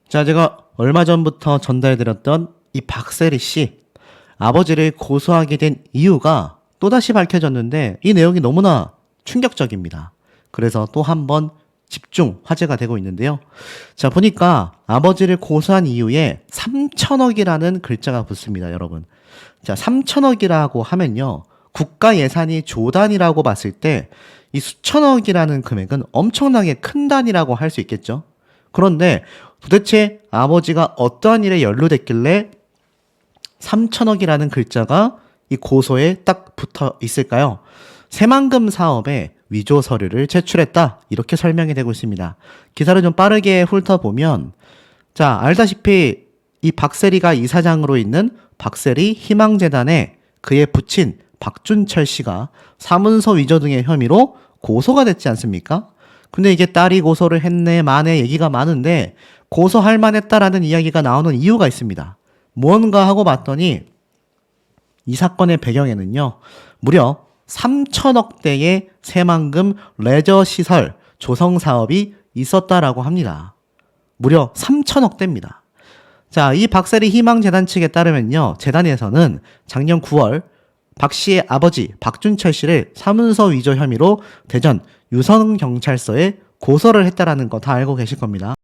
자, 제가 얼마 전부터 전달드렸던 이 박세리 씨 아버지를 고소하게 된 이유가 또다시 밝혀졌는데 이 내용이 너무나 충격적입니다. 그래서 또 한 번 집중 화제가 되고 있는데요. 자, 보니까 아버지를 고소한 이유에 3천억이라는 글자가 붙습니다, 여러분. 자, 3천억이라고 하면요. 국가 예산이 조 단위라고 봤을 때 이 수천억이라는 금액은 엄청나게 큰 단위라고 할 수 있겠죠. 그런데 도대체 아버지가 어떠한 일에 연루됐길래 3천억이라는 글자가 이 고소에 딱 붙어 있을까요? 새만금 사업에 위조 서류를 제출했다. 이렇게 설명이 되고 있습니다. 기사를 좀 빠르게 훑어보면, 자, 알다시피 이 박세리가 이사장으로 있는 박세리 희망재단에 그의 부친 박준철 씨가 사문서 위조 등의 혐의로 고소가 됐지 않습니까? 근데 이게 딸이 고소를 했네, 마네 얘기가 많은데 고소할 만했다라는 이야기가 나오는 이유가 있습니다. 무언가 하고 봤더니 이 사건의 배경에는요, 무려 3천억대의 새만금 레저 시설 조성 사업이 있었다라고 합니다. 무려 3천억대입니다. 자, 이 박세리 희망재단 측에 따르면요, 재단에서는 작년 9월 박 씨의 아버지 박준철 씨를 사문서 위조 혐의로 대전 유성경찰서에 고소를 했다라는 거 다 알고 계실 겁니다.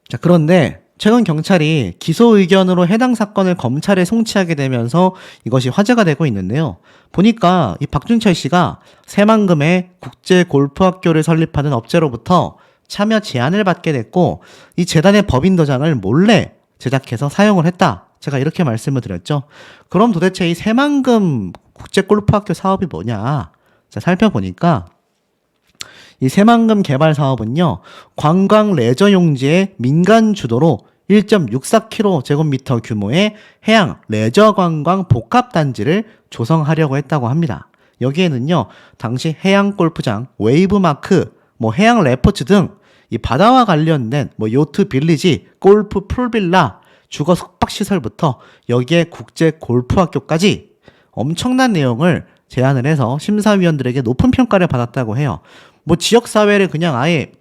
자, 그런데 최근 경찰이 기소 의견으로 해당 사건을 검찰에 송치하게 되면서 이것이 화제가 되고 있는데요. 보니까 이 박준철 씨가 새만금에 국제 골프학교를 설립하는 업체로부터 참여 제안을 받게 됐고 이 재단의 법인 도장을 몰래 제작해서 사용을 했다. 제가 이렇게 말씀을 드렸죠. 그럼 도대체 이 새만금 국제 골프학교 사업이 뭐냐? 자, 살펴보니까 이 새만금 개발 사업은요, 관광 레저 용지의 민간 주도로 1.64km 규모의 해양 레저 관광 복합 단지를 조성하려고 했다고 합니다. 여기에는요, 당시 해양 골프장, 웨이브 마크, 해양 레포츠 등 이 바다와 관련된 요트 빌리지, 골프 풀빌라, 주거 숙박 시설부터 여기에 국제 골프학교까지 엄청난 내용을 제안을 해서 심사위원들에게 높은 평가를 받았다고 해요. 지역사회를 그냥 아예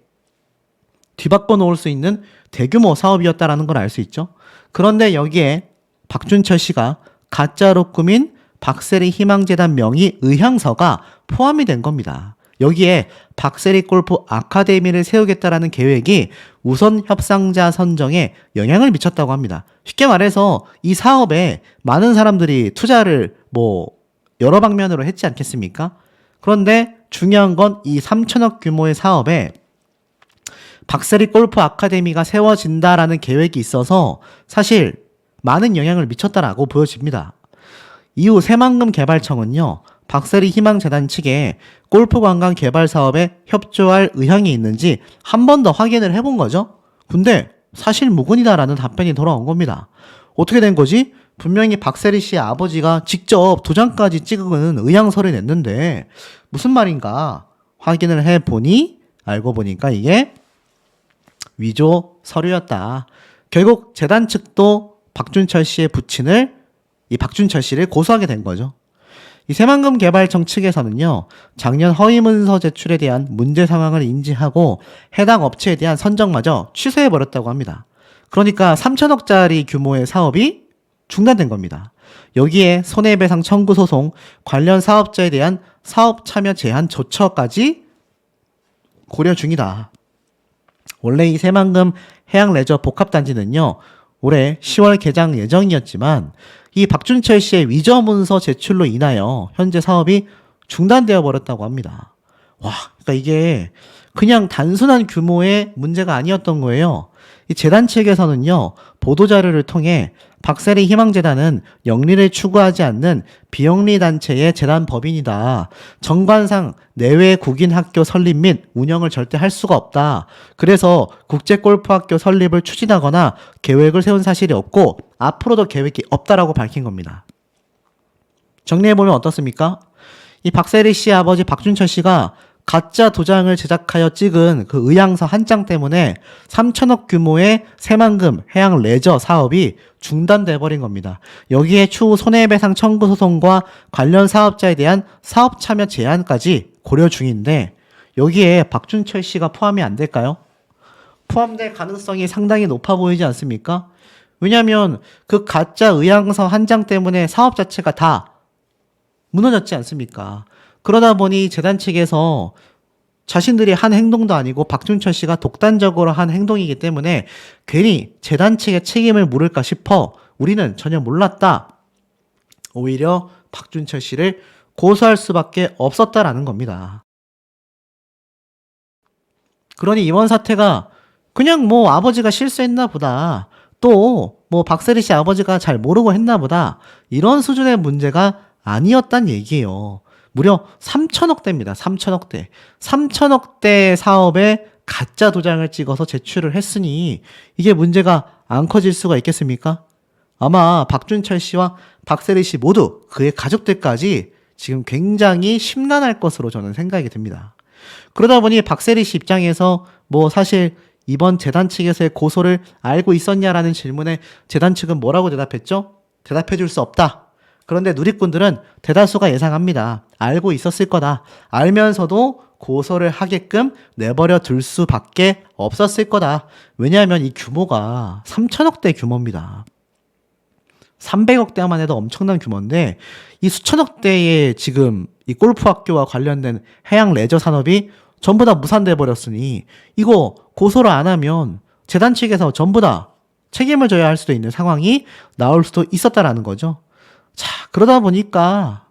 뒤바꿔 놓을 수 있는 대규모 사업이었다라는 걸 알 수 있죠. 그런데 여기에 박준철 씨가 가짜로 꾸민 박세리 희망재단 명의 의향서가 포함이 된 겁니다. 여기에 박세리 골프 아카데미를 세우겠다라는 계획이 우선 협상자 선정에 영향을 미쳤다고 합니다. 쉽게 말해서 이 사업에 많은 사람들이 투자를 여러 방면으로 했지 않겠습니까? 그런데 중요한 건 이 3천억 규모의 사업에 박세리 골프 아카데미가 세워진다라는 계획이 있어서 사실 많은 영향을 미쳤다라고 보여집니다. 이후 새만금 개발청은요, 박세리 희망재단 측에 골프 관광 개발 사업에 협조할 의향이 있는지 한 번 더 확인을 해본 거죠. 근데 사실 무근이다라는 답변이 돌아온 겁니다. 어떻게 된 거지? 분명히 박세리 씨의 아버지가 직접 도장까지 찍은 의향서를 냈는데 무슨 말인가 확인을 해보니 알고 보니까 이게 위조 서류였다. 결국 재단 측도 박준철 씨의 부친을 이 박준철 씨를 고소하게 된 거죠. 이 새만금 개발청 측에서는요, 작년 허위문서 제출에 대한 문제 상황을 인지하고 해당 업체에 대한 선정마저 취소해버렸다고 합니다. 그러니까 3천억짜리 규모의 사업이 중단된 겁니다. 여기에 손해배상 청구 소송, 관련 사업자에 대한 사업 참여 제한 조처까지 고려 중이다. 원래 이 새만금 해양 레저 복합단지는요, 올해 10월 개장 예정이었지만 이 박준철 씨의 위조 문서 제출로 인하여 현재 사업이 중단되어 버렸다고 합니다. 그러니까 이게 그냥 단순한 규모의 문제가 아니었던 거예요. 이 재단 측에서는요, 보도자료를 통해 박세리 희망재단은 영리를 추구하지 않는 비영리 단체의 재단 법인이다. 정관상 내외 국인학교 설립 및 운영을 절대 할 수가 없다. 그래서 국제골프학교 설립을 추진하거나 계획을 세운 사실이 없고 앞으로도 계획이 없다라고 밝힌 겁니다. 정리해보면 어떻습니까? 이 박세리 씨 아버지 박준철 씨가 가짜 도장을 제작하여 찍은 그 의향서 한 장 때문에 3천억 규모의 새만금 해양 레저 사업이 중단돼 버린 겁니다. 여기에 추후 손해배상 청구 소송과 관련 사업자에 대한 사업 참여 제한까지 고려 중인데 여기에 박준철 씨가 포함이 안 될까요? 포함될 가능성이 상당히 높아 보이지 않습니까? 왜냐하면 그 가짜 의향서 한 장 때문에 사업 자체가 다 무너졌지 않습니까? 그러다 보니 재단 측에서 자신들이 한 행동도 아니고 박준철 씨가 독단적으로 한 행동이기 때문에 괜히 재단 측의 책임을 물을까 싶어 우리는 전혀 몰랐다. 오히려 박준철 씨를 고소할 수밖에 없었다라는 겁니다. 그러니 이번 사태가 그냥 뭐 아버지가 실수했나 보다. 또 뭐 박세리 씨 아버지가 잘 모르고 했나 보다. 이런 수준의 문제가 아니었단 얘기예요. 무려 3천억대입니다. 3천억대. 3천억대 사업에 가짜 도장을 찍어서 제출을 했으니 이게 문제가 안 커질 수가 있겠습니까? 아마 박준철 씨와 박세리 씨 모두 그의 가족들까지 지금 굉장히 심란할 것으로 저는 생각이 듭니다. 그러다 보니 박세리 씨 입장에서 뭐 사실 이번 재단 측에서의 고소를 알고 있었냐라는 질문에 재단 측은 뭐라고 대답했죠? 대답해 줄 수 없다. 그런데 누리꾼들은 대다수가 예상합니다. 알고 있었을 거다. 알면서도 고소를 하게끔 내버려 둘 수밖에 없었을 거다. 왜냐하면 이 규모가 3천억대 규모입니다. 300억대만 해도 엄청난 규모인데 이 수천억대의 지금 이 골프 학교와 관련된 해양 레저 산업이 전부 다 무산돼 버렸으니 이거 고소를 안 하면 재단 측에서 전부 다 책임을 져야 할 수도 있는 상황이 나올 수도 있었다라는 거죠. 자, 그러다 보니까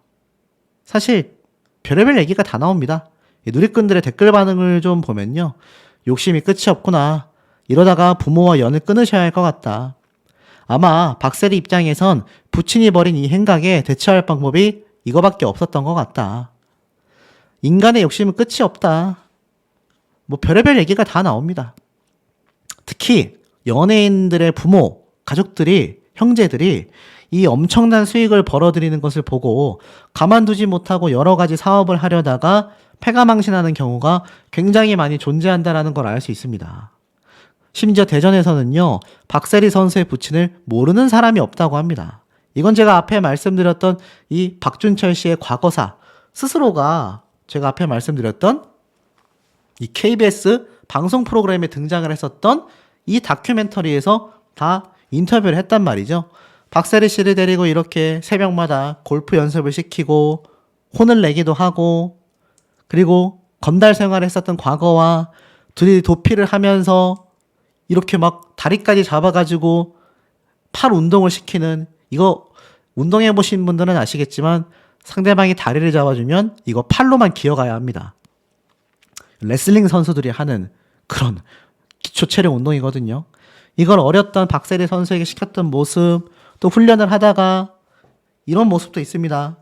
사실 별의별 얘기가 다 나옵니다. 누리꾼들의 댓글 반응을 좀 보면요. 욕심이 끝이 없구나. 이러다가 부모와 연을 끊으셔야 할 것 같다. 아마 박세리 입장에선 부친이 벌인 이 행각에 대처할 방법이 이거밖에 없었던 것 같다. 인간의 욕심은 끝이 없다. 뭐 별의별 얘기가 다 나옵니다. 특히 연예인들의 부모, 가족들이, 형제들이 이 엄청난 수익을 벌어들이는 것을 보고 가만두지 못하고 여러 가지 사업을 하려다가 패가망신하는 경우가 굉장히 많이 존재한다는 걸 알 수 있습니다. 심지어 대전에서는요, 박세리 선수의 부친을 모르는 사람이 없다고 합니다. 이건 제가 앞에 말씀드렸던 이 박준철 씨의 과거사 스스로가 제가 앞에 말씀드렸던 이 KBS 방송 프로그램에 등장을 했었던 이 다큐멘터리에서 다 인터뷰를 했단 말이죠. 박세리 씨를 데리고 이렇게 새벽마다 골프 연습을 시키고 혼을 내기도 하고 그리고 건달 생활을 했었던 과거와 둘이 도피를 하면서 이렇게 막 다리까지 잡아가지고 팔 운동을 시키는 이거 운동해보신 분들은 아시겠지만 상대방이 다리를 잡아주면 이거 팔로만 기어가야 합니다. 레슬링 선수들이 하는 그런 기초 체력 운동이거든요. 이걸 어렸던 박세리 선수에게 시켰던 모습 또 훈련을 하다가 이런 모습도 있습니다.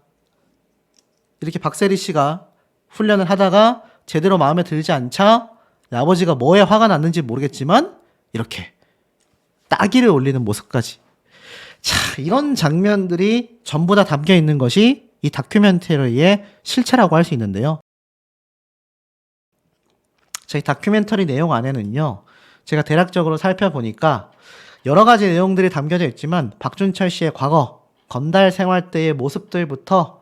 이렇게 박세리 씨가 훈련을 하다가 제대로 마음에 들지 않자 아버지가 뭐에 화가 났는지 모르겠지만 이렇게 따기를 올리는 모습까지. 자, 이런 장면들이 전부 다 담겨 있는 것이 이 다큐멘터리의 실체라고 할 수 있는데요. 자, 이 다큐멘터리 내용 안에는요, 제가 대략적으로 살펴보니까 여러 가지 내용들이 담겨져 있지만 박준철 씨의 과거, 건달 생활 때의 모습들부터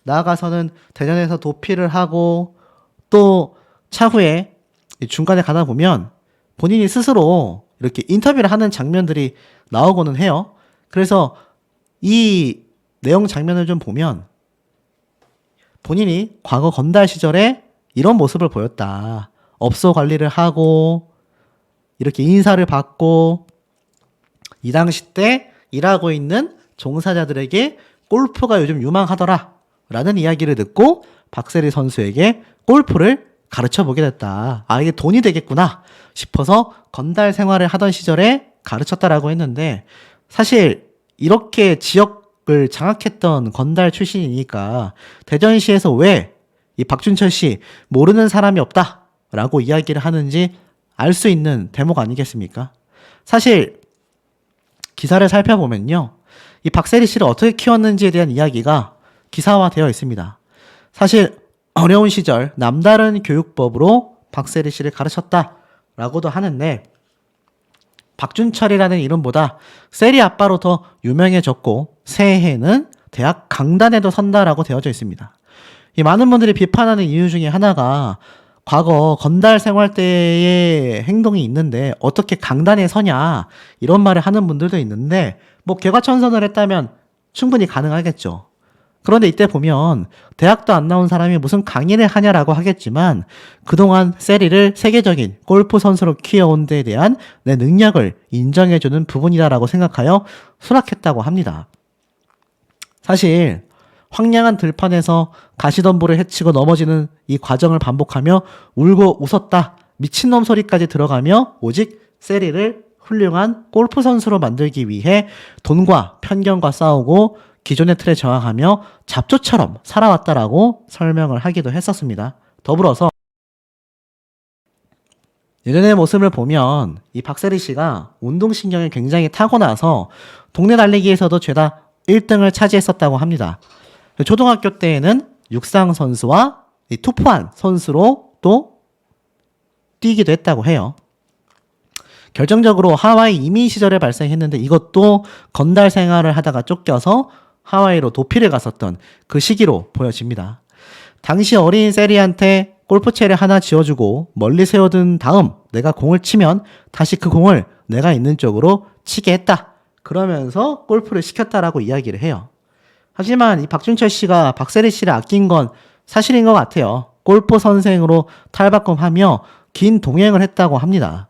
나아가서는 대전에서 도피를 하고 또 차후에 중간에 가다 보면 본인이 스스로 이렇게 인터뷰를 하는 장면들이 나오고는 해요. 그래서 이 내용 장면을 좀 보면 본인이 과거 건달 시절에 이런 모습을 보였다. 업소 관리를 하고 이렇게 인사를 받고 이 당시 때 일하고 있는 종사자들에게 골프가 요즘 유망하더라 라는 이야기를 듣고 박세리 선수에게 골프를 가르쳐 보게 됐다. 아, 이게 돈이 되겠구나 싶어서 건달 생활을 하던 시절에 가르쳤다라고 했는데 사실 이렇게 지역을 장악했던 건달 출신이니까 대전시에서 왜 이 박준철 씨 모르는 사람이 없다 라고 이야기를 하는지 알 수 있는 대목 아니겠습니까? 사실 기사를 살펴보면요, 이 박세리 씨를 어떻게 키웠는지에 대한 이야기가 기사화되어 있습니다. 사실 어려운 시절 남다른 교육법으로 박세리 씨를 가르쳤다라고도 하는데 박준철이라는 이름보다 세리 아빠로 더 유명해졌고 새해에는 대학 강단에도 선다라고 되어져 있습니다. 이 많은 분들이 비판하는 이유 중에 하나가 과거 건달 생활 때의 행동이 있는데 어떻게 강단에 서냐 이런 말을 하는 분들도 있는데 뭐 개과천선을 했다면 충분히 가능하겠죠. 그런데 이때 보면 대학도 안 나온 사람이 무슨 강의를 하냐라고 하겠지만 그동안 세리를 세계적인 골프 선수로 키워온 데에 대한 내 능력을 인정해주는 부분이다라고 생각하여 수락했다고 합니다. 사실 황량한 들판에서 가시덤불을 헤치고 넘어지는 이 과정을 반복하며 울고 웃었다, 미친놈 소리까지 들어가며 오직 세리를 훌륭한 골프 선수로 만들기 위해 돈과 편견과 싸우고 기존의 틀에 저항하며 잡초처럼 살아왔다라고 설명을 하기도 했었습니다. 더불어서 예전의 모습을 보면 이 박세리 씨가 운동신경이 굉장히 타고나서 동네 달리기에서도 죄다 1등을 차지했었다고 합니다. 초등학교 때에는 육상 선수와 이 투포한 선수로 또 뛰기도 했다고 해요. 결정적으로 하와이 이민 시절에 발생했는데 이것도 건달 생활을 하다가 쫓겨서 하와이로 도피를 갔었던 그 시기로 보여집니다. 당시 어린 세리한테 골프채를 하나 지어주고 멀리 세워둔 다음 내가 공을 치면 다시 그 공을 내가 있는 쪽으로 치게 했다. 그러면서 골프를 시켰다라고 이야기를 해요. 하지만 이 박준철 씨가 박세리 씨를 아낀 건 사실인 것 같아요. 골프 선생으로 탈바꿈하며 긴 동행을 했다고 합니다.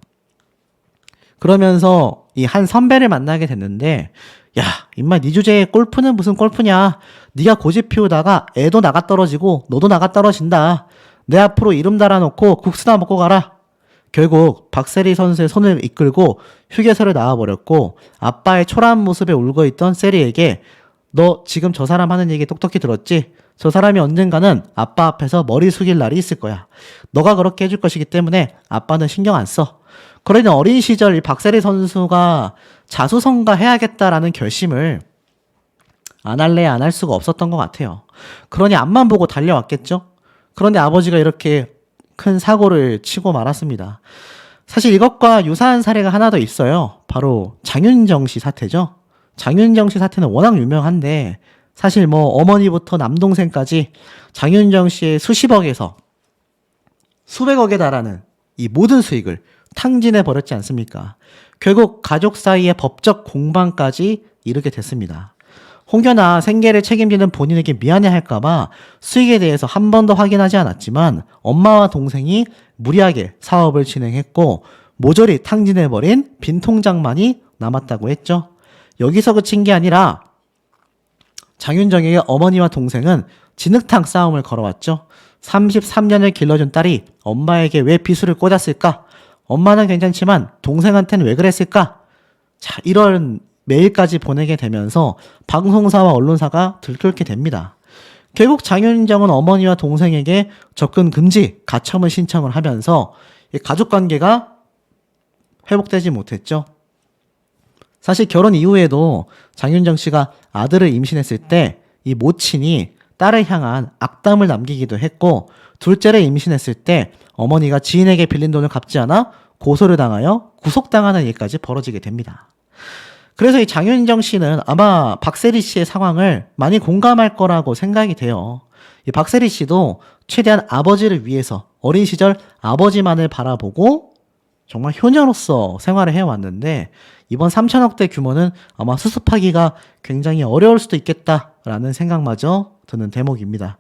그러면서 이 한 선배를 만나게 됐는데 야, 임마 네 주제에 골프는 무슨 골프냐. 네가 고집 피우다가 애도 나가 떨어지고 너도 나가 떨어진다. 내 앞으로 이름 달아놓고 국수나 먹고 가라. 결국 박세리 선수의 손을 이끌고 휴게소를 나와버렸고 아빠의 초라한 모습에 울고있던 세리에게 너 지금 저 사람 하는 얘기 똑똑히 들었지? 저 사람이 언젠가는 아빠 앞에서 머리 숙일 날이 있을 거야. 너가 그렇게 해줄 것이기 때문에 아빠는 신경 안 써. 그러니 어린 시절 이 박세리 선수가 자수성가해야겠다라는 결심을 안 할래 안 할 수가 없었던 것 같아요. 그러니 앞만 보고 달려왔겠죠? 그런데 아버지가 이렇게 큰 사고를 치고 말았습니다. 사실 이것과 유사한 사례가 하나 더 있어요. 바로 장윤정 씨 사태죠. 장윤정 씨 사태는 워낙 유명한데 사실 뭐 어머니부터 남동생까지 장윤정 씨의 수십억에서 수백억에 달하는 이 모든 수익을 탕진해 버렸지 않습니까? 결국 가족 사이의 법적 공방까지 이르게 됐습니다. 혹여나 생계를 책임지는 본인에게 미안해할까봐 수익에 대해서 한 번도 확인하지 않았지만 엄마와 동생이 무리하게 사업을 진행했고 모조리 탕진해버린 빈 통장만이 남았다고 했죠. 여기서 그친 게 아니라 장윤정에게 어머니와 동생은 진흙탕 싸움을 걸어왔죠. 33년을 길러준 딸이 엄마에게 왜 비수를 꽂았을까? 엄마는 괜찮지만 동생한테는 왜 그랬을까? 자, 이런 메일까지 보내게 되면서 방송사와 언론사가 들끓게 됩니다. 결국 장윤정은 어머니와 동생에게 접근 금지, 가처분 신청을 하면서 가족관계가 회복되지 못했죠. 사실 결혼 이후에도 장윤정 씨가 아들을 임신했을 때 이 모친이 딸을 향한 악담을 남기기도 했고 둘째를 임신했을 때 어머니가 지인에게 빌린 돈을 갚지 않아 고소를 당하여 구속당하는 일까지 벌어지게 됩니다. 그래서 이 장윤정 씨는 아마 박세리 씨의 상황을 많이 공감할 거라고 생각이 돼요. 이 박세리 씨도 최대한 아버지를 위해서 어린 시절 아버지만을 바라보고 정말 효녀로서 생활을 해왔는데 이번 3천억대 규모는 아마 수습하기가 굉장히 어려울 수도 있겠다라는 생각마저 드는 대목입니다.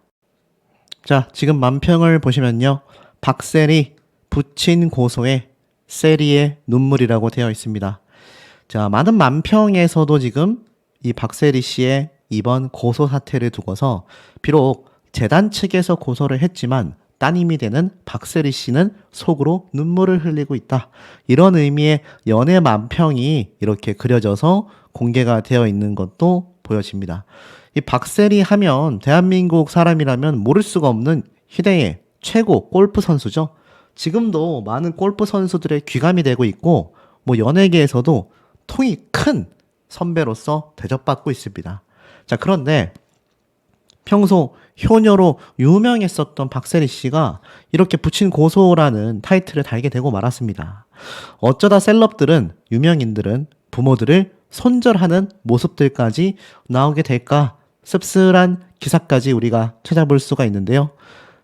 자, 지금 만평을 보시면요. 박세리 부친 고소에 세리의 눈물이라고 되어 있습니다. 자, 많은 만평에서도 지금 이 박세리 씨의 이번 고소 사태를 두고서 비록 재단 측에서 고소를 했지만 따님이 되는 박세리 씨는 속으로 눈물을 흘리고 있다. 이런 의미의 연애 만평이 이렇게 그려져서 공개가 되어 있는 것도 보여집니다. 이 박세리 하면 대한민국 사람이라면 모를 수가 없는 희대의 최고 골프 선수죠. 지금도 많은 골프 선수들의 귀감이 되고 있고 뭐 연예계에서도 통이 큰 선배로서 대접받고 있습니다. 자, 그런데 평소 효녀로 유명했었던 박세리 씨가 이렇게 부친 고소라는 타이틀을 달게 되고 말았습니다. 어쩌다 셀럽들은, 유명인들은 부모들을 손절하는 모습들까지 나오게 될까 씁쓸한 기사까지 우리가 찾아볼 수가 있는데요.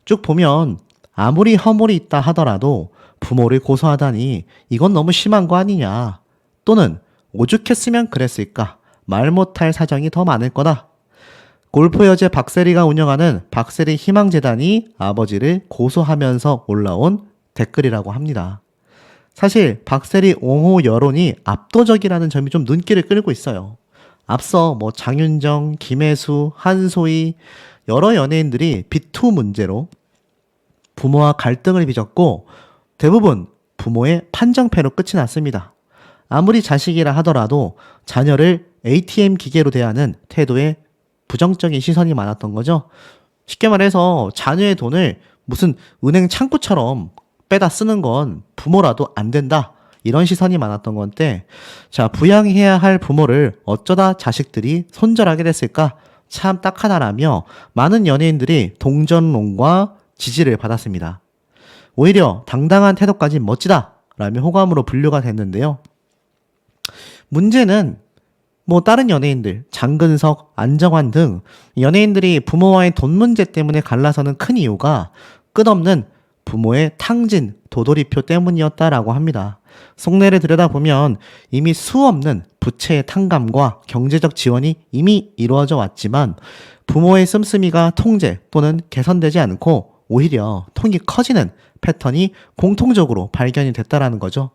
쭉 보면 아무리 허물이 있다 하더라도 부모를 고소하다니 이건 너무 심한 거 아니냐. 또는 오죽했으면 그랬을까. 말 못할 사정이 더 많을 거다. 골프 여제 박세리가 운영하는 박세리 희망재단이 아버지를 고소하면서 올라온 댓글이라고 합니다. 사실 박세리 옹호 여론이 압도적이라는 점이 좀 눈길을 끌고 있어요. 앞서 뭐 장윤정, 김혜수, 한소희 여러 연예인들이 비투 문제로 부모와 갈등을 빚었고 대부분 부모의 판정패로 끝이 났습니다. 아무리 자식이라 하더라도 자녀를 ATM 기계로 대하는 태도에 부정적인 시선이 많았던 거죠. 쉽게 말해서 자녀의 돈을 무슨 은행 창구처럼 빼다 쓰는 건 부모라도 안 된다. 이런 시선이 많았던 건데, 자, 부양해야 할 부모를 어쩌다 자식들이 손절하게 됐을까? 참 딱 하나라며 많은 연예인들이 동전론과 지지를 받았습니다. 오히려 당당한 태도까지 멋지다! 라며 호감으로 분류가 됐는데요. 문제는 뭐 다른 연예인들, 장근석, 안정환 등 연예인들이 부모와의 돈 문제 때문에 갈라서는 큰 이유가 끝없는 부모의 탕진, 도돌이표 때문이었다라고 합니다. 속내를 들여다보면 이미 수없는 부채의 탕감과 경제적 지원이 이미 이루어져 왔지만 부모의 씀씀이가 통제 또는 개선되지 않고 오히려 통이 커지는 패턴이 공통적으로 발견이 됐다라는 거죠.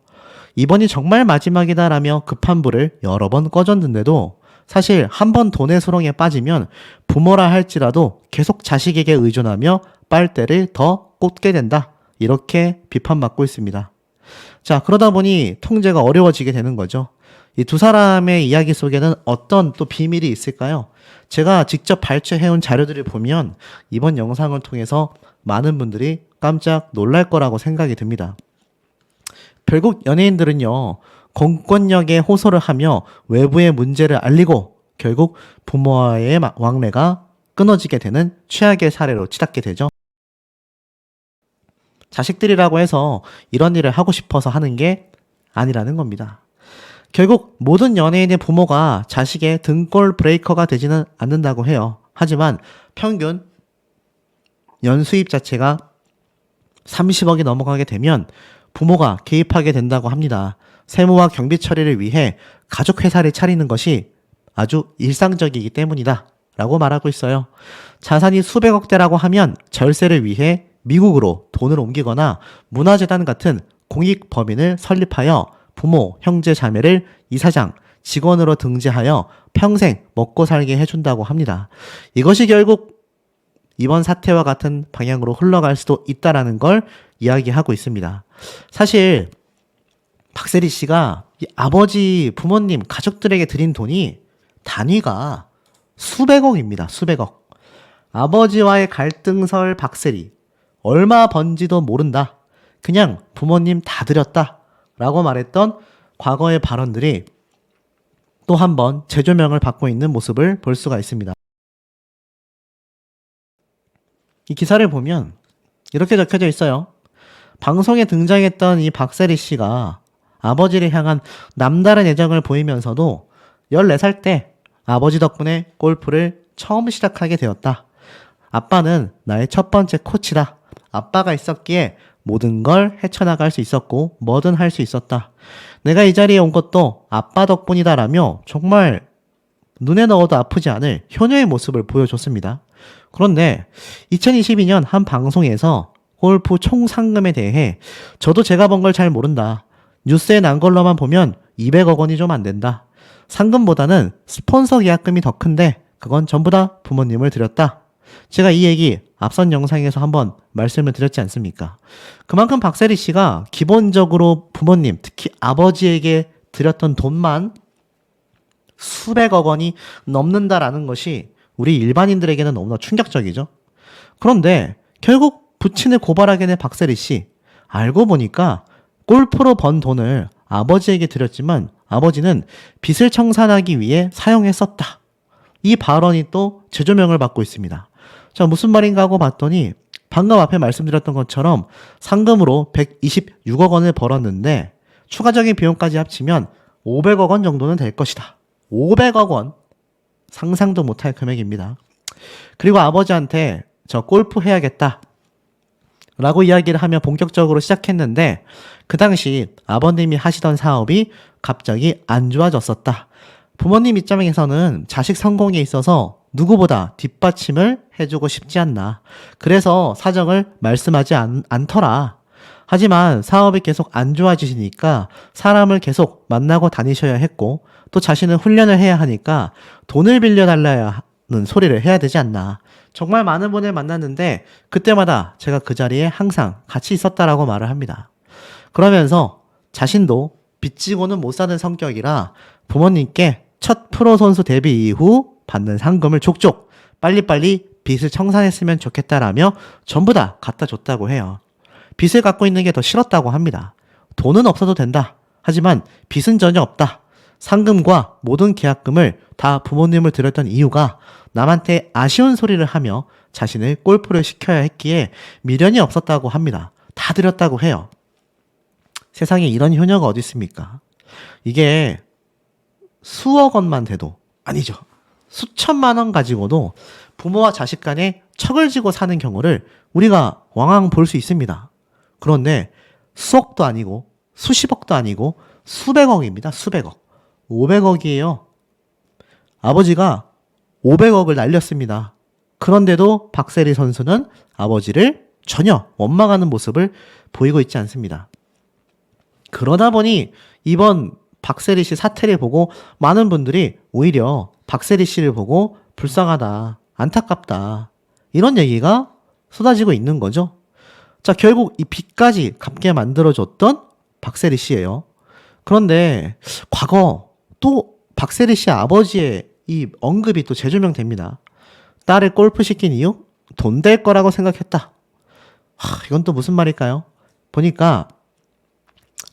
이번이 정말 마지막이다라며 급한 불을 여러 번 꺼졌는데도 사실 한 번 돈의 수렁에 빠지면 부모라 할지라도 계속 자식에게 의존하며 빨대를 더 꽂게 된다. 이렇게 비판받고 있습니다. 자, 그러다 보니 통제가 어려워지게 되는 거죠. 이 두 사람의 이야기 속에는 어떤 또 비밀이 있을까요? 제가 직접 발췌해온 자료들을 보면 이번 영상을 통해서 많은 분들이 깜짝 놀랄 거라고 생각이 듭니다. 결국 연예인들은요, 공권력에 호소를 하며 외부의 문제를 알리고 결국 부모와의 왕래가 끊어지게 되는 최악의 사례로 치닫게 되죠. 자식들이라고 해서 이런 일을 하고 싶어서 하는 게 아니라는 겁니다. 결국 모든 연예인의 부모가 자식의 등골 브레이커가 되지는 않는다고 해요. 하지만 평균 연수입 자체가 30억이 넘어가게 되면 부모가 개입하게 된다고 합니다. 세무와 경비 처리를 위해 가족 회사를 차리는 것이 아주 일상적이기 때문이다 라고 말하고 있어요. 자산이 수백억대라고 하면 절세를 위해 미국으로 돈을 옮기거나 문화재단 같은 공익 법인을 설립하여 부모, 형제, 자매를 이사장, 직원으로 등재하여 평생 먹고 살게 해준다고 합니다. 이것이 결국 이번 사태와 같은 방향으로 흘러갈 수도 있다라는 걸 이야기하고 있습니다. 사실 박세리 씨가 이 아버지, 부모님, 가족들에게 드린 돈이 단위가 수백억입니다. 수백억. 아버지와의 갈등설 박세리. 얼마 번지도 모른다. 그냥 부모님 다 드렸다. 라고 말했던 과거의 발언들이 또 한 번 재조명을 받고 있는 모습을 볼 수가 있습니다. 이 기사를 보면 이렇게 적혀져 있어요. 방송에 등장했던 이 박세리 씨가 아버지를 향한 남다른 애정을 보이면서도 14살 때 아버지 덕분에 골프를 처음 시작하게 되었다. 아빠는 나의 첫 번째 코치다. 아빠가 있었기에 모든 걸 헤쳐나갈 수 있었고 뭐든 할 수 있었다. 내가 이 자리에 온 것도 아빠 덕분이다라며 정말 눈에 넣어도 아프지 않을 효녀의 모습을 보여줬습니다. 그런데 2022년 한 방송에서 골프 총 상금에 대해 저도 제가 번 걸 잘 모른다. 뉴스에 난 걸로만 보면 200억 원이 좀 안 된다. 상금보다는 스폰서 계약금이 더 큰데 그건 전부 다 부모님을 드렸다. 제가 이 얘기 앞선 영상에서 한번 말씀을 드렸지 않습니까? 그만큼 박세리 씨가 기본적으로 부모님, 특히 아버지에게 드렸던 돈만 수백억 원이 넘는다라는 것이 우리 일반인들에게는 너무나 충격적이죠. 그런데 결국 부친을 고발하게 된 박세리 씨, 알고 보니까 골프로 번 돈을 아버지에게 드렸지만 아버지는 빚을 청산하기 위해 사용했었다. 이 발언이 또 재조명을 받고 있습니다. 자, 무슨 말인가 하고 봤더니 방금 앞에 말씀드렸던 것처럼 상금으로 126억 원을 벌었는데 추가적인 비용까지 합치면 500억 원 정도는 될 것이다. 500억 원. 상상도 못할 금액입니다. 그리고 아버지한테 저 골프 해야겠다. 라고 이야기를 하며 본격적으로 시작했는데 그 당시 아버님이 하시던 사업이 갑자기 안 좋아졌었다. 부모님 입장에서는 자식 성공에 있어서 누구보다 뒷받침을 해주고 싶지 않나. 그래서 사정을 말씀하지 않더라. 하지만 사업이 계속 안 좋아지시니까 사람을 계속 만나고 다니셔야 했고 또 자신은 훈련을 해야 하니까 돈을 빌려달라는 소리를 해야 되지 않나. 정말 많은 분을 만났는데 그때마다 제가 그 자리에 항상 같이 있었다라고 말을 합니다. 그러면서 자신도 빚지고는 못 사는 성격이라 부모님께 첫 프로 선수 데뷔 이후 받는 상금을 족족 빨리빨리 빚을 청산했으면 좋겠다라며 전부 다 갖다 줬다고 해요. 빚을 갖고 있는 게 더 싫었다고 합니다. 돈은 없어도 된다. 하지만 빚은 전혀 없다. 상금과 모든 계약금을 다 부모님을 드렸던 이유가 남한테 아쉬운 소리를 하며 자신을 골프를 시켜야 했기에 미련이 없었다고 합니다. 다 드렸다고 해요. 세상에 이런 효녀가 어디 있습니까? 이게 수억 원만 돼도 아니죠. 수천만 원 가지고도 부모와 자식 간에 척을 지고 사는 경우를 우리가 왕왕 볼 수 있습니다. 그런데 수억도 아니고 수십억도 아니고 수백억입니다. 수백억. 500억이에요. 아버지가 500억을 날렸습니다. 그런데도 박세리 선수는 아버지를 전혀 원망하는 모습을 보이고 있지 않습니다. 그러다 보니 이번 박세리 씨 사태를 보고 많은 분들이 오히려 박세리 씨를 보고 불쌍하다, 안타깝다 이런 얘기가 쏟아지고 있는 거죠. 자, 결국 이 빚까지 갚게 만들어줬던 박세리 씨예요. 그런데 과거 또 박세리 씨 아버지의 이 언급이 또 재조명됩니다. 딸을 골프 시킨 이유? 돈 될 거라고 생각했다. 이건 또 무슨 말일까요? 보니까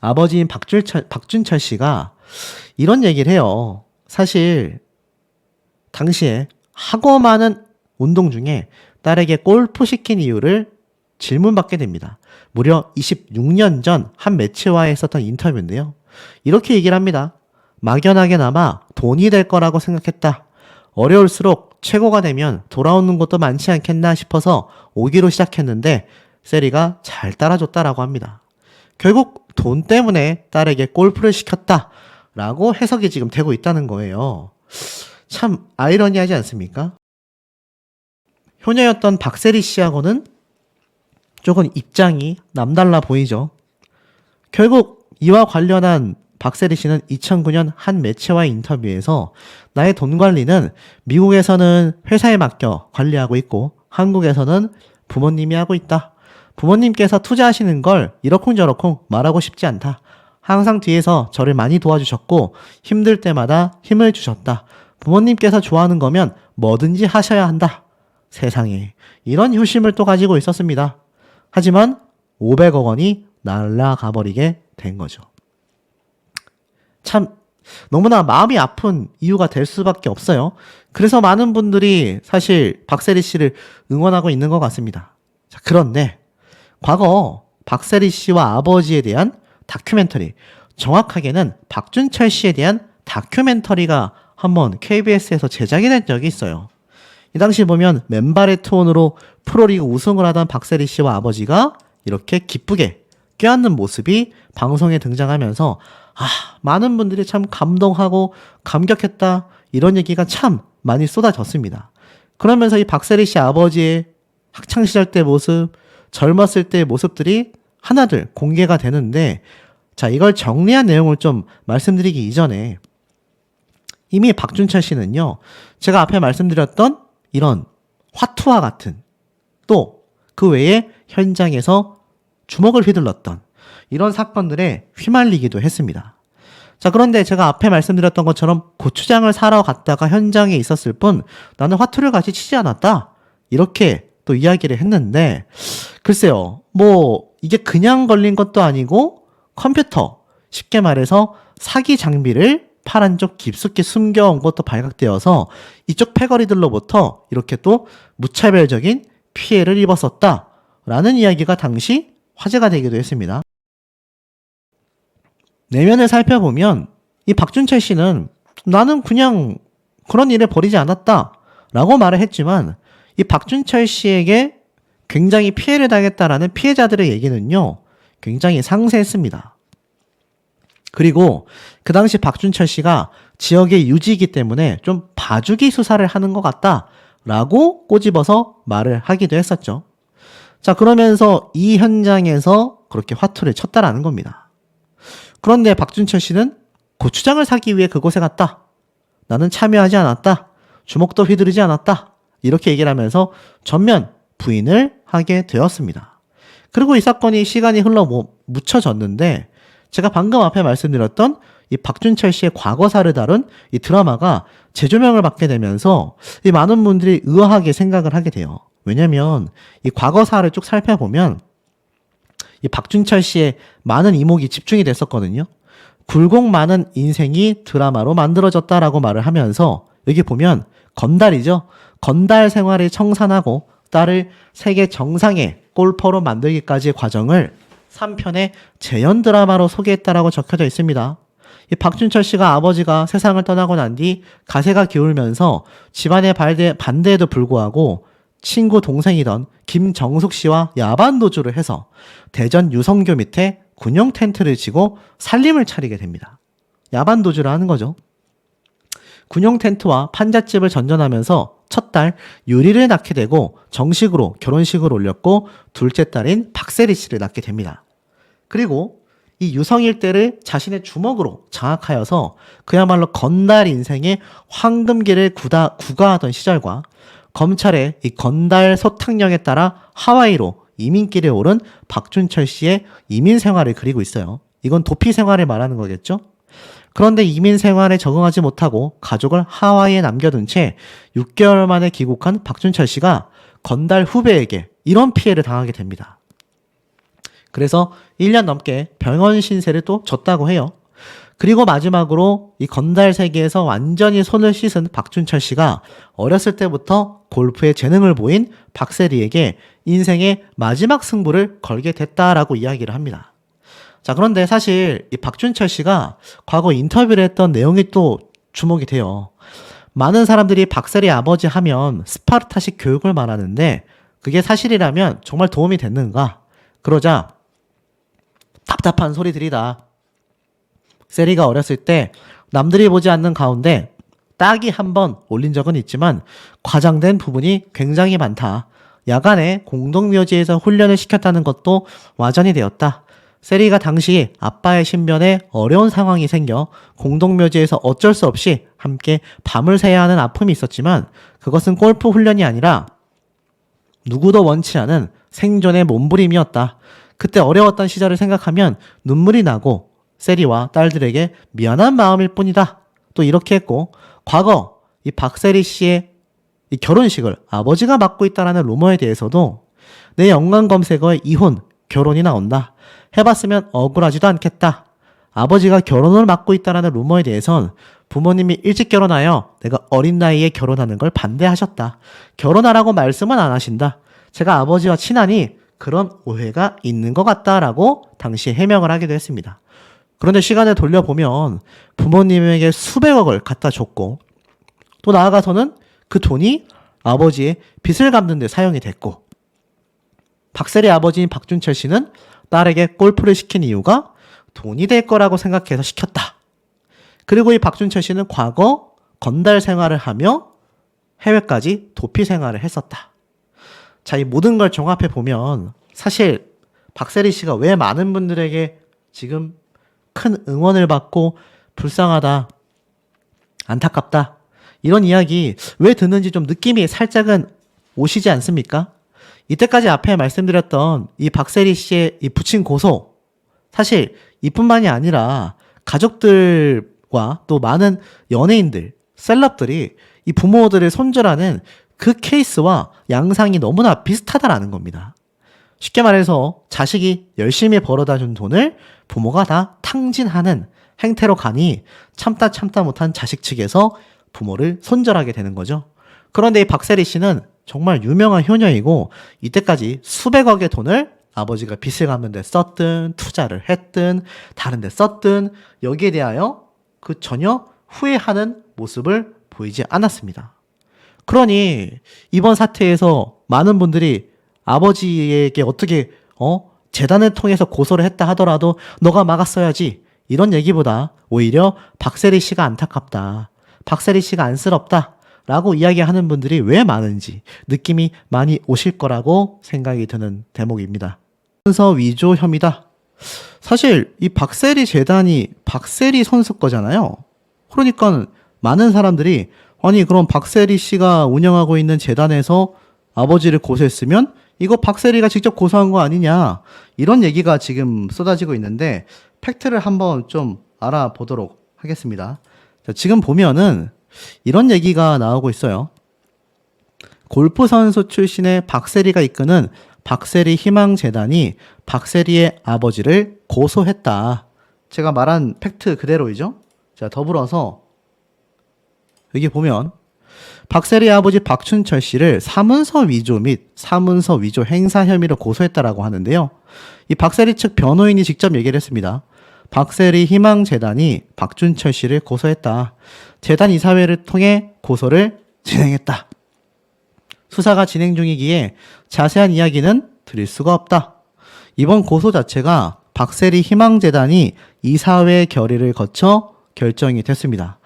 아버지인 박준철 씨가 이런 얘기를 해요. 사실 당시에 하고 많은 운동 중에 딸에게 골프 시킨 이유를 질문받게 됩니다. 무려 26년 전 한 매체와에 있었던 인터뷰인데요. 이렇게 얘기를 합니다. 막연하게나마 돈이 될 거라고 생각했다. 어려울수록 최고가 되면 돌아오는 것도 많지 않겠나 싶어서 오기로 시작했는데 세리가 잘 따라줬다라고 합니다. 결국 돈 때문에 딸에게 골프를 시켰다라고 해석이 지금 되고 있다는 거예요. 참 아이러니하지 않습니까? 효녀였던 박세리 씨하고는 조금 입장이 남달라 보이죠. 결국 이와 관련한 박세리 씨는 2009년 한 매체와의 인터뷰에서 나의 돈 관리는 미국에서는 회사에 맡겨 관리하고 있고 한국에서는 부모님이 하고 있다. 부모님께서 투자하시는 걸 이러쿵저러쿵 말하고 싶지 않다. 항상 뒤에서 저를 많이 도와주셨고 힘들 때마다 힘을 주셨다. 부모님께서 좋아하는 거면 뭐든지 하셔야 한다. 세상에 이런 효심을 또 가지고 있었습니다. 하지만 500억 원이 날아가 버리게 된 거죠. 참 너무나 마음이 아픈 이유가 될 수밖에 없어요. 그래서 많은 분들이 사실 박세리 씨를 응원하고 있는 것 같습니다. 자, 그런데 과거 박세리 씨와 아버지에 대한 다큐멘터리, 정확하게는 박준철 씨에 대한 다큐멘터리가 한번 KBS에서 제작이 된 적이 있어요. 이 당시 보면 맨발의 투혼으로 프로리그 우승을 하던 박세리 씨와 아버지가 이렇게 기쁘게 껴안는 모습이 방송에 등장하면서 많은 분들이 참 감동하고 감격했다 이런 얘기가 참 많이 쏟아졌습니다. 그러면서 이 박세리 씨 아버지의 학창시절 때 모습, 젊었을 때의 모습들이 하나둘 공개가 되는데 자, 이걸 정리한 내용을 좀 말씀드리기 이전에 이미 박준철 씨는요, 제가 앞에 말씀드렸던 이런 화투와 같은 또 그 외에 현장에서 주먹을 휘둘렀던 이런 사건들에 휘말리기도 했습니다. 자, 그런데 제가 앞에 말씀드렸던 것처럼 고추장을 사러 갔다가 현장에 있었을 뿐 나는 화투를 같이 치지 않았다. 이렇게 또 이야기를 했는데 글쎄요. 이게 그냥 걸린 것도 아니고 컴퓨터, 쉽게 말해서 사기 장비를 팔 안쪽 깊숙이 숨겨온 것도 발각되어서 이쪽 패거리들로부터 이렇게 또 무차별적인 피해를 입었었다라는 이야기가 당시 화제가 되기도 했습니다. 내면을 살펴보면 이 박준철 씨는 나는 그냥 그런 일에 버리지 않았다 라고 말을 했지만 이 박준철 씨에게 굉장히 피해를 당했다라는 피해자들의 얘기는요, 굉장히 상세했습니다. 그리고 그 당시 박준철 씨가 지역의 유지이기 때문에 좀 봐주기 수사를 하는 것 같다라고 꼬집어서 말을 하기도 했었죠. 자, 그러면서 이 현장에서 그렇게 화투를 쳤다라는 겁니다. 그런데 박준철 씨는 고추장을 사기 위해 그곳에 갔다. 나는 참여하지 않았다. 주먹도 휘두르지 않았다. 이렇게 얘기를 하면서 전면 부인을 하게 되었습니다. 그리고 이 사건이 시간이 흘러 묻혀졌는데 제가 방금 앞에 말씀드렸던 이 박준철 씨의 과거사를 다룬 이 드라마가 재조명을 받게 되면서 이 많은 분들이 의아하게 생각을 하게 돼요. 왜냐면 이 과거사를 쭉 살펴보면 이 박준철 씨의 많은 이목이 집중이 됐었거든요. 굴곡 많은 인생이 드라마로 만들어졌다라고 말을 하면서 여기 보면 건달이죠. 건달 생활을 청산하고 딸을 세계 정상의 골퍼로 만들기까지의 과정을 3편의 재연 드라마로 소개했다라고 적혀져 있습니다. 이 박준철 씨가 아버지가 세상을 떠나고 난 뒤 가세가 기울면서 집안의 반대에도 불구하고 친구 동생이던 김정숙 씨와 야반 도주를 해서 대전 유성교 밑에 군용 텐트를 치고 살림을 차리게 됩니다. 야반 도주를 하는 거죠. 군용 텐트와 판잣집을 전전하면서 첫 딸 유리를 낳게 되고 정식으로 결혼식을 올렸고 둘째 딸인 박세리 씨를 낳게 됩니다. 그리고 이 유성 일대를 자신의 주먹으로 장악하여서 그야말로 건달 인생의 황금기를 구가하던 시절과 검찰의 이 건달 소탕령에 따라 하와이로 이민길에 오른 박준철 씨의 이민 생활을 그리고 있어요. 이건 도피 생활을 말하는 거겠죠? 그런데 이민 생활에 적응하지 못하고 가족을 하와이에 남겨둔 채 6개월 만에 귀국한 박준철 씨가 건달 후배에게 이런 피해를 당하게 됩니다. 그래서 1년 넘게 병원 신세를 또 졌다고 해요. 그리고 마지막으로 이 건달 세계에서 완전히 손을 씻은 박준철 씨가 어렸을 때부터 골프에 재능을 보인 박세리에게 인생의 마지막 승부를 걸게 됐다라고 이야기를 합니다. 자, 그런데 사실 이 박준철 씨가 과거 인터뷰를 했던 내용이 또 주목이 돼요. 많은 사람들이 박세리 아버지 하면 스파르타식 교육을 말하는데 그게 사실이라면 정말 도움이 됐는가? 그러자 답답한 소리들이다. 세리가 어렸을 때 남들이 보지 않는 가운데 딱이 한 번 올린 적은 있지만 과장된 부분이 굉장히 많다. 야간에 공동묘지에서 훈련을 시켰다는 것도 와전이 되었다. 세리가 당시 아빠의 신변에 어려운 상황이 생겨 공동묘지에서 어쩔 수 없이 함께 밤을 새야 하는 아픔이 있었지만 그것은 골프 훈련이 아니라 누구도 원치 않은 생존의 몸부림이었다. 그때 어려웠던 시절을 생각하면 눈물이 나고 세리와 딸들에게 미안한 마음일 뿐이다. 또 이렇게 했고 과거 이 박세리 씨의 이 결혼식을 아버지가 맡고 있다라는 루머에 대해서도 내 연관 검색어에 이혼, 결혼이 나온다. 해봤으면 억울하지도 않겠다. 아버지가 결혼을 맡고 있다라는 루머에 대해선 부모님이 일찍 결혼하여 내가 어린 나이에 결혼하는 걸 반대하셨다. 결혼하라고 말씀은 안 하신다. 제가 아버지와 친하니 그런 오해가 있는 것 같다라고 당시에 해명을 하기도 했습니다. 그런데 시간을 돌려보면 부모님에게 수백억을 갖다 줬고 또 나아가서는 그 돈이 아버지의 빚을 갚는 데 사용이 됐고 박세리 아버지인 박준철 씨는 딸에게 골프를 시킨 이유가 돈이 될 거라고 생각해서 시켰다. 그리고 이 박준철 씨는 과거 건달 생활을 하며 해외까지 도피 생활을 했었다. 자, 이 모든 걸 종합해 보면 사실 박세리 씨가 왜 많은 분들에게 지금 큰 응원을 받고 불쌍하다, 안타깝다 이런 이야기 왜 듣는지 좀 느낌이 살짝은 오시지 않습니까? 이때까지 앞에 말씀드렸던 이 박세리 씨의 이 부친 고소 사실 이뿐만이 아니라 가족들과 또 많은 연예인들, 셀럽들이 이 부모들을 손절하는 그 케이스와 양상이 너무나 비슷하다라는 겁니다. 쉽게 말해서 자식이 열심히 벌어다 준 돈을 부모가 다 탕진하는 행태로 가니 참다 못한 자식 측에서 부모를 손절하게 되는 거죠. 그런데 이 박세리 씨는 정말 유명한 효녀이고 이때까지 수백억의 돈을 아버지가 빚을 갚는 데 썼든 투자를 했든 다른 데 썼든 여기에 대하여 그 전혀 후회하는 모습을 보이지 않았습니다. 그러니 이번 사태에서 많은 분들이 아버지에게 어떻게 재단을 통해서 고소를 했다 하더라도 너가 막았어야지. 이런 얘기보다 오히려 박세리 씨가 안타깝다. 박세리 씨가 안쓰럽다. 라고 이야기하는 분들이 왜 많은지 느낌이 많이 오실 거라고 생각이 드는 대목입니다. 선서 위조 혐의다. 사실 이 박세리 재단이 박세리 선수 거잖아요. 그러니까 많은 사람들이 아니 그럼 박세리 씨가 운영하고 있는 재단에서 아버지를 고소했으면 이거 박세리가 직접 고소한 거 아니냐, 이런 얘기가 지금 쏟아지고 있는데 팩트를 한번 좀 알아보도록 하겠습니다. 자, 지금 보면은 이런 얘기가 나오고 있어요. 골프 선수 출신의 박세리가 이끄는 박세리 희망재단이 박세리의 아버지를 고소했다. 제가 말한 팩트 그대로이죠. 자, 더불어서 여기 보면 박세리 아버지 박춘철 씨를 사문서 위조 및 사문서 위조 행사 혐의로 고소했다라고 하는데요. 이 박세리 측 변호인이 직접 얘기를 했습니다. 박세리 희망재단이 박춘철 씨를 고소했다. 재단 이사회를 통해 고소를 진행했다. 수사가 진행 중이기에 자세한 이야기는 드릴 수가 없다. 이번 고소 자체가 박세리 희망재단이 이사회 결의를 거쳐 결정이 됐습니다.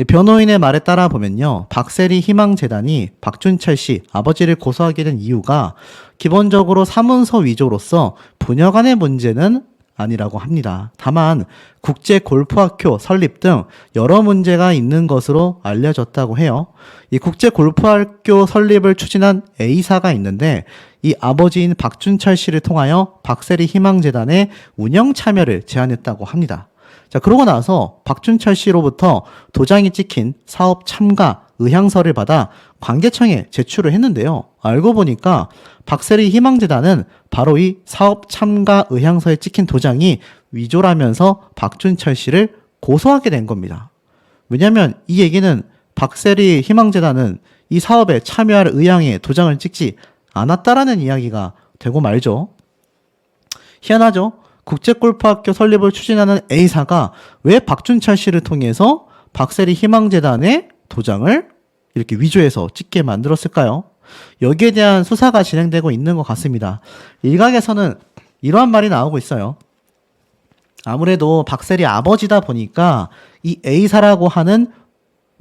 변호인의 말에 따라 보면요, 박세리 희망재단이 박춘철 씨 아버지를 고소하게 된 이유가 기본적으로 사문서 위조로서 부녀 간의 문제는 아니라고 합니다. 다만 국제 골프학교 설립 등 여러 문제가 있는 것으로 알려졌다고 해요. 이 국제 골프학교 설립을 추진한 A사가 있는데 이 아버지인 박춘철 씨를 통하여 박세리 희망재단의 운영 참여를 제안했다고 합니다. 자, 그러고 나서 박춘철 씨로부터 도장이 찍힌 사업 참가 의향서를 받아 관계청에 제출을 했는데요. 알고 보니까 박세리 희망재단은 바로 이 사업 참가 의향서에 찍힌 도장이 위조라면서 박춘철 씨를 고소하게 된 겁니다. 왜냐하면 이 얘기는 박세리 희망재단은 이 사업에 참여할 의향에 도장을 찍지 않았다라는 이야기가 되고 말죠. 희한하죠? 국제골프학교 설립을 추진하는 A사가 왜 박춘철 씨를 통해서 박세리 희망재단의 도장을 이렇게 위조해서 찍게 만들었을까요? 여기에 대한 수사가 진행되고 있는 것 같습니다. 일각에서는 이러한 말이 나오고 있어요. 아무래도 박세리 아버지다 보니까 이 A사라고 하는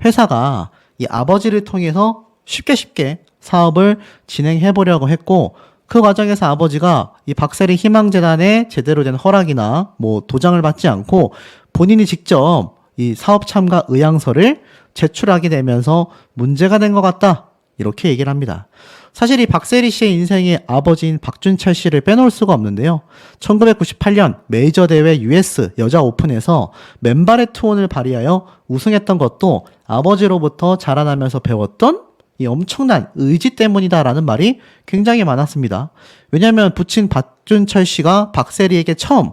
회사가 이 아버지를 통해서 쉽게 사업을 진행해 보려고 했고, 그 과정에서 아버지가 이 박세리 희망재단의 제대로 된 허락이나 뭐 도장을 받지 않고 본인이 직접 이 사업 참가 의향서를 제출하게 되면서 문제가 된 것 같다, 이렇게 얘기를 합니다. 사실 이 박세리 씨의 인생의 아버지인 박준철 씨를 빼놓을 수가 없는데요. 1998년 메이저 대회 US 여자 오픈에서 맨발의 투혼을 발휘하여 우승했던 것도 아버지로부터 자라나면서 배웠던 이 엄청난 의지 때문이다라는 말이 굉장히 많았습니다. 왜냐하면 부친 박준철 씨가 박세리에게 처음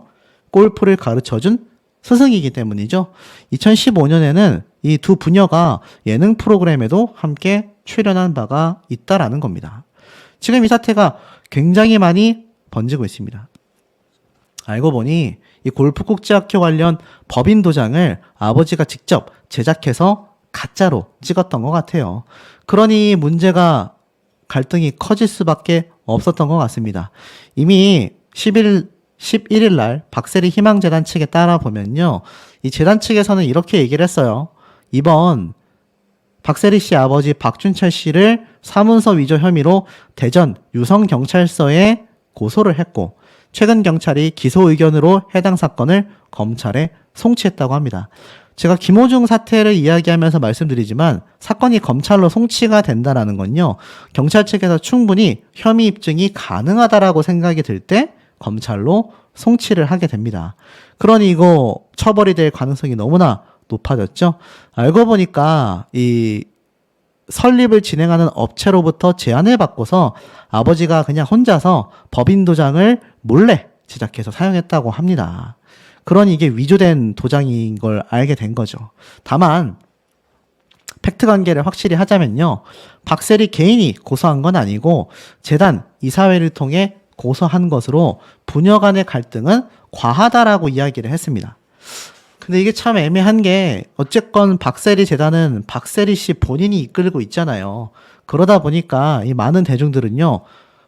골프를 가르쳐준 스승이기 때문이죠. 2015년에는 이 두 부녀가 예능 프로그램에도 함께 출연한 바가 있다라는 겁니다. 지금 이 사태가 굉장히 많이 번지고 있습니다. 알고 보니 이 골프국제학교 관련 법인 도장을 아버지가 직접 제작해서 가짜로 찍었던 것 같아요. 그러니 문제가 갈등이 커질 수밖에 없었던 것 같습니다. 이미 11일 날 박세리 희망재단 측에 따라 보면요, 이 재단 측에서는 이렇게 얘기를 했어요. 이번 박세리 씨 아버지 박준철 씨를 사문서 위조 혐의로 대전 유성경찰서에 고소를 했고, 최근 경찰이 기소 의견으로 해당 사건을 검찰에 송치했다고 합니다. 제가 김호중 사태를 이야기하면서 말씀드리지만 사건이 검찰로 송치가 된다는 건요, 경찰 측에서 충분히 혐의 입증이 가능하다라고 생각이 들 때 검찰로 송치를 하게 됩니다. 그러니 이거 처벌이 될 가능성이 너무나 높아졌죠. 알고 보니까 이 설립을 진행하는 업체로부터 제안을 받고서 아버지가 그냥 혼자서 법인 도장을 몰래 제작해서 사용했다고 합니다. 그러니 이게 위조된 도장인 걸 알게 된 거죠. 다만 팩트 관계를 확실히 하자면요, 박세리 개인이 고소한 건 아니고 재단 이사회를 통해 고소한 것으로 부녀 간의 갈등은 과하다라고 이야기를 했습니다. 근데 이게 참 애매한 게 어쨌건 박세리 재단은 박세리 씨 본인이 이끌고 있잖아요. 그러다 보니까 이 많은 대중들은요,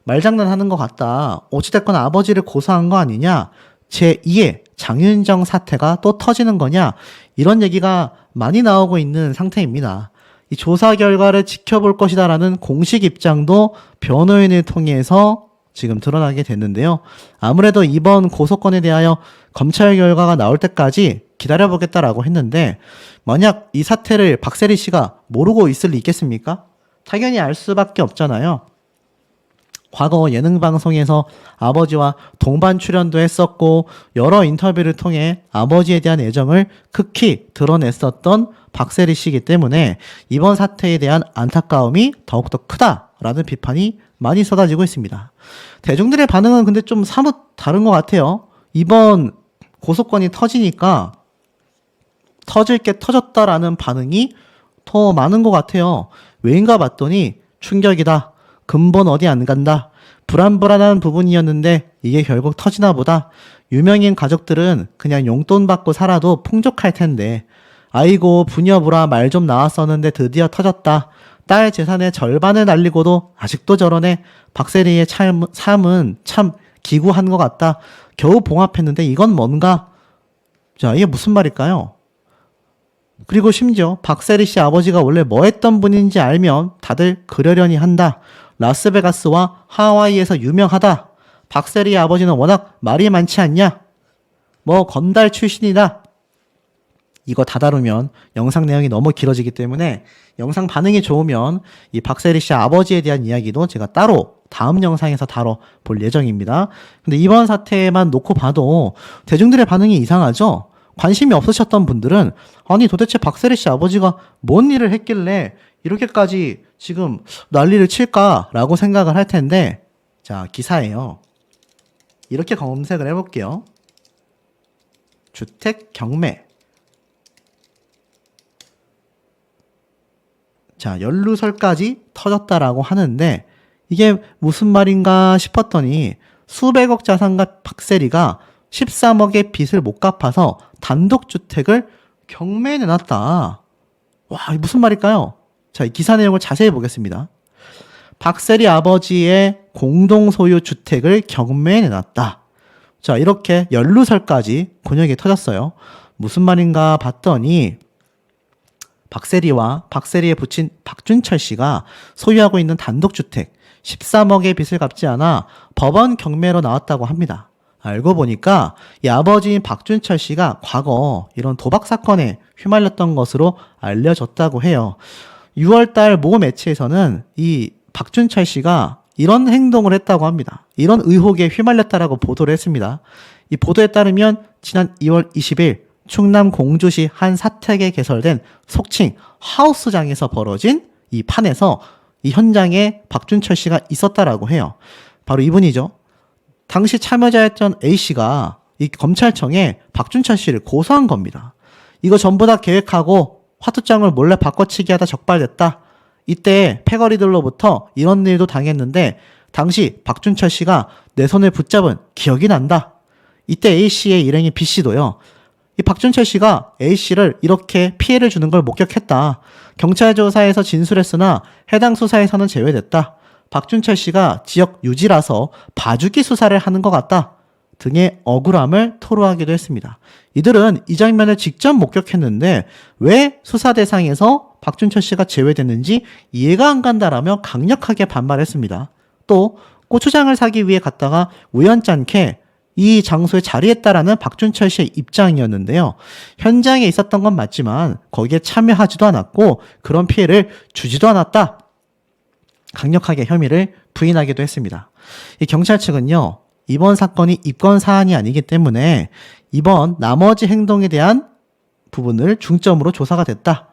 말장난하는 것 같다. 어찌됐건 아버지를 고소한 거 아니냐? 제2의 장윤정 사태가 또 터지는 거냐? 이런 얘기가 많이 나오고 있는 상태입니다. 이 조사 결과를 지켜볼 것이다라는 공식 입장도 변호인을 통해서 지금 드러나게 됐는데요. 아무래도 이번 고소건에 대하여 검찰 결과가 나올 때까지 기다려보겠다라고 했는데 만약 이 사태를 박세리 씨가 모르고 있을 리 있겠습니까? 당연히 알 수밖에 없잖아요. 과거 예능방송에서 아버지와 동반 출연도 했었고 여러 인터뷰를 통해 아버지에 대한 애정을 극히 드러냈었던 박세리 씨이기 때문에 이번 사태에 대한 안타까움이 더욱더 크다라는 비판이 많이 쏟아지고 있습니다. 대중들의 반응은 근데 좀 사뭇 다른 것 같아요. 이번 고소건이 터지니까 터질 게 터졌다라는 반응이 더 많은 것 같아요. 왜인가 봤더니 충격이다. 근본 어디 안 간다. 불안불안한 부분이었는데 이게 결국 터지나 보다. 유명인 가족들은 그냥 용돈 받고 살아도 풍족할 텐데. 아이고 부녀부라 말 좀 나왔었는데 드디어 터졌다. 딸 재산의 절반을 날리고도 아직도 저러네. 박세리의 삶은 참 기구한 것 같다. 겨우 봉합했는데 이건 뭔가? 자, 이게 무슨 말일까요? 그리고 심지어 박세리 씨 아버지가 원래 뭐 했던 분인지 알면 다들 그러려니 한다. 라스베가스와 하와이에서 유명하다. 박세리의 아버지는 워낙 말이 많지 않냐? 뭐 건달 출신이다. 이거 다 다루면 영상 내용이 너무 길어지기 때문에 영상 반응이 좋으면 이 박세리 씨 아버지에 대한 이야기도 제가 따로 다음 영상에서 다뤄볼 예정입니다. 근데 이번 사태만 놓고 봐도 대중들의 반응이 이상하죠? 관심이 없으셨던 분들은 아니 도대체 박세리 씨 아버지가 뭔 일을 했길래 이렇게까지 지금 난리를 칠까라고 생각을 할 텐데 자 기사예요. 이렇게 검색을 해볼게요. 주택 경매. 자 연루설까지 터졌다라고 하는데 이게 무슨 말인가 싶었더니 수백억 자산가 박세리가 13억의 빚을 못 갚아서 단독주택을 경매에 내놨다. 와, 이게 무슨 말일까요? 자, 이 기사 내용을 자세히 보겠습니다. 박세리 아버지의 공동소유 주택을 경매에 내놨다. 자, 이렇게 연루설까지 곤욕이 터졌어요. 무슨 말인가 봤더니 박세리와 박세리의 부친 박준철 씨가 소유하고 있는 단독주택 13억의 빚을 갚지 않아 법원 경매로 나왔다고 합니다. 알고 보니까 이 아버지인 박준철 씨가 과거 이런 도박 사건에 휘말렸던 것으로 알려졌다고 해요. 6월달 모 매체에서는 이 박준철 씨가 이런 행동을 했다고 합니다. 이런 의혹에 휘말렸다라고 보도를 했습니다. 이 보도에 따르면 지난 2월 20일 충남 공주시 한 사택에 개설된 속칭 하우스장에서 벌어진 이 판에서 이 현장에 박준철 씨가 있었다라고 해요. 바로 이분이죠. 당시 참여자였던 A씨가 이 검찰청에 박준철 씨를 고소한 겁니다. 이거 전부 다 계획하고 화투장을 몰래 바꿔치기 하다 적발됐다. 이때 패거리들로부터 이런 일도 당했는데 당시 박준철 씨가 내 손을 붙잡은 기억이 난다. 이때 A씨의 일행인 B씨도요. 이 박준철 씨가 A씨를 이렇게 피해를 주는 걸 목격했다. 경찰 조사에서 진술했으나 해당 수사에서는 제외됐다. 박준철 씨가 지역 유지라서 봐주기 수사를 하는 것 같다 등의 억울함을 토로하기도 했습니다. 이들은 이 장면을 직접 목격했는데 왜 수사 대상에서 박준철 씨가 제외됐는지 이해가 안 간다라며 강력하게 반발했습니다. 또 고추장을 사기 위해 갔다가 우연찮게 이 장소에 자리했다라는 박준철 씨의 입장이었는데요. 현장에 있었던 건 맞지만 거기에 참여하지도 않았고 그런 피해를 주지도 않았다. 강력하게 혐의를 부인하기도 했습니다. 이 경찰 측은요, 이번 사건이 입건 사안이 아니기 때문에 이번 나머지 행동에 대한 부분을 중점으로 조사가 됐다.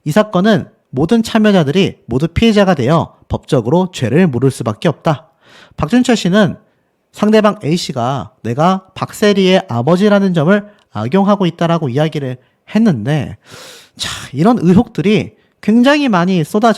이 사건은 모든 참여자들이 모두 피해자가 되어 법적으로 죄를 물을 수밖에 없다. 박준철 씨는 상대방 A씨가 내가 박세리의 아버지라는 점을 악용하고 있다라고 이야기를 했는데, 자, 이런 의혹들이 굉장히 많이 쏟아져